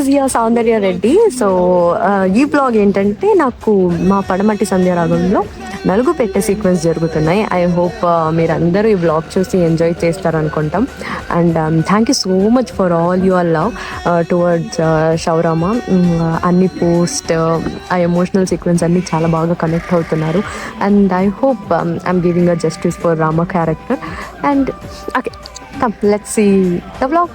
Is here Soundarya Reddy. So ఈ blog ఏంటంటే నాకు మా పడమటి సంధ్యారాగంలో నలుగు పెట్టే సీక్వెన్స్ జరుగుతున్నాయి. ఐ హోప్ మీరందరూ ఈ బ్లాగ్ చూసి ఎంజాయ్ చేస్తారు అనుకుంటాం. And thank you so much for all your love towards షౌరామ. అన్ని పోస్ట్ ఆ ఎమోషనల్ సీక్వెన్స్ అన్ని చాలా బాగా కనెక్ట్ అవుతున్నారు. And I hope I'm giving a justice for Rama character. And okay, come let's see the vlog.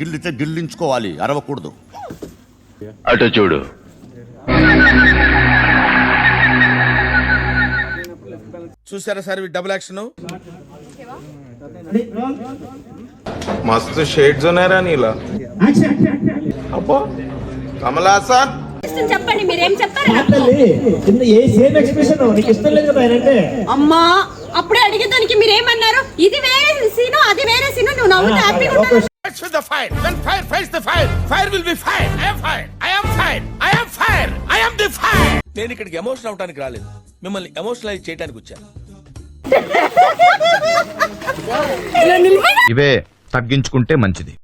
గిల్లితే గిల్లించుకోవాలి, అరవకూడదు. అటు చూడు. చూసారా సార్ డబుల్ యాక్షన్. मस्त शेड्स ఉన్నాయి రా నీలా. అబ్బో కమలాసన్ చెప్పండి, మీరేం చెప్తారు? ఏ సేమ్ ఎక్స్ప్రెషన్ నీకు ఇష్టం లేదు కదా ఆయన అంటే. అమ్మా అప్పుడే అడిగేదానికి మీరేమన్నారు? ఇది వేరే సీను, అది వేరే సీను. నువ్వు నవ్వుతూ హ్యాపీగా ఉంటావు. With the fire. When fire fights the fire, fire will be fire. I am fire. I am fire. I am fire. I am the fire. నేను ఇక్కడికి ఎమోషనల్ అవడానికి రాలేదు, మిమ్మల్ని ఎమోషనలైజ్ చేయడానికి వచ్చాను. ఇవే తగ్గించుకుంటే మంచిది.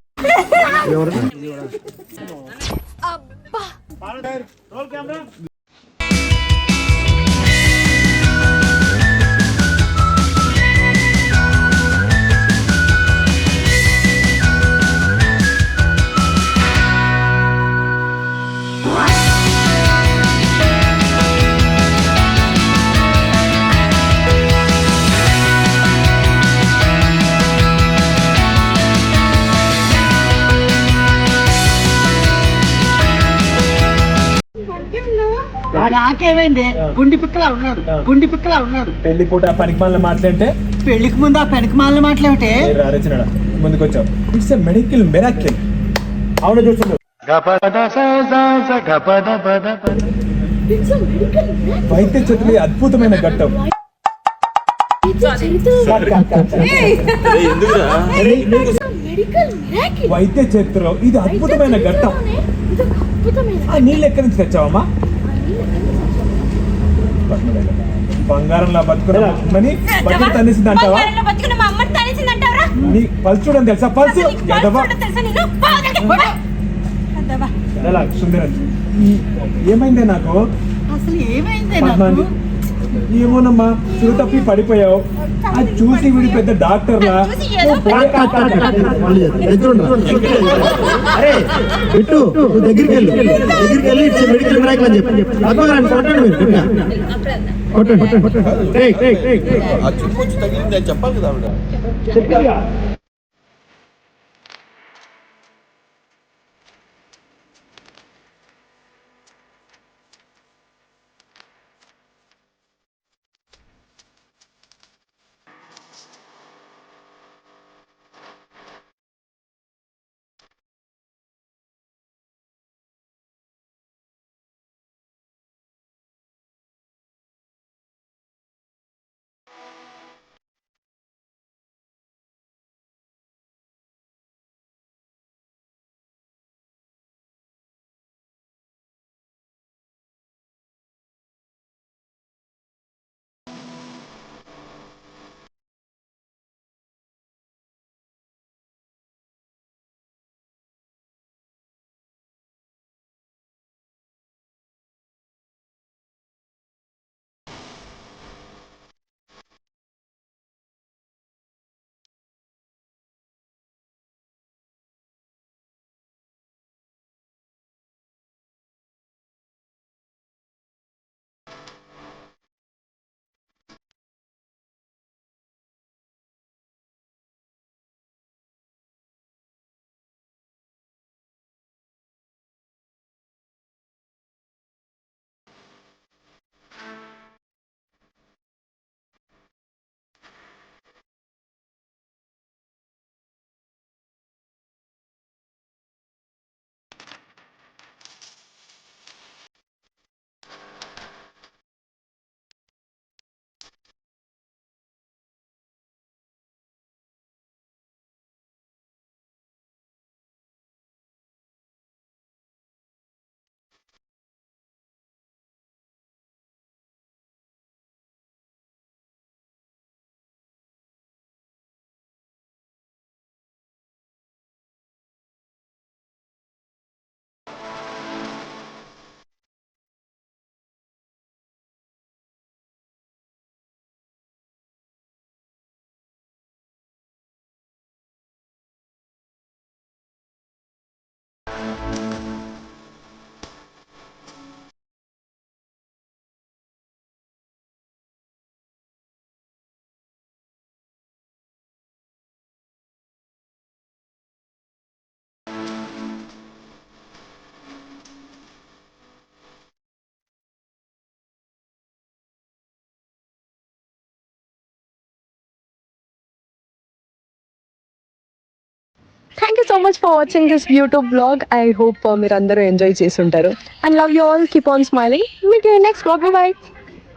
నాకేమైంది? గుండి పిక్కలా ఉన్నాడు. పెళ్లి పూట పనికి మాలిన మాట్లాడితే పెళ్లికి ముందు ఆ పనికి మాలిన మాట్లాడితే ముందుకు వచ్చావు. It's a medical miracle. అవును చూస్తున్నాడు. వైద్య చతురి అద్భుతమైన ఘట్టం. వైద్య చరిత్రలో ఇది అద్భుతమైన ఘట్టం. నీళ్ళు ఎక్కడి నుంచి తెచ్చావమ్మా? బంగారంలా బతుకుని బతుకు తనేసింది అంటావా? నీ పల్స్ చూడని తెలుసా? పల్స్ ఏమైందే నాకు? అసలు ఏమోనమ్మా, చూడు తప్పి పడిపోయావు. అది చూసి వీడి పెద్ద డాక్టర్లా. దగ్గరికి వెళ్ళి మెడికల్ మిరాకిల్ అని చెప్పాలి కదా. Thank you so much for watching this YouTube blog. I hope మీరు అందరూ ఎంజాయ్ చేసి ఉంటారు. And love you all, keep on smiling. Meet you next blog. By.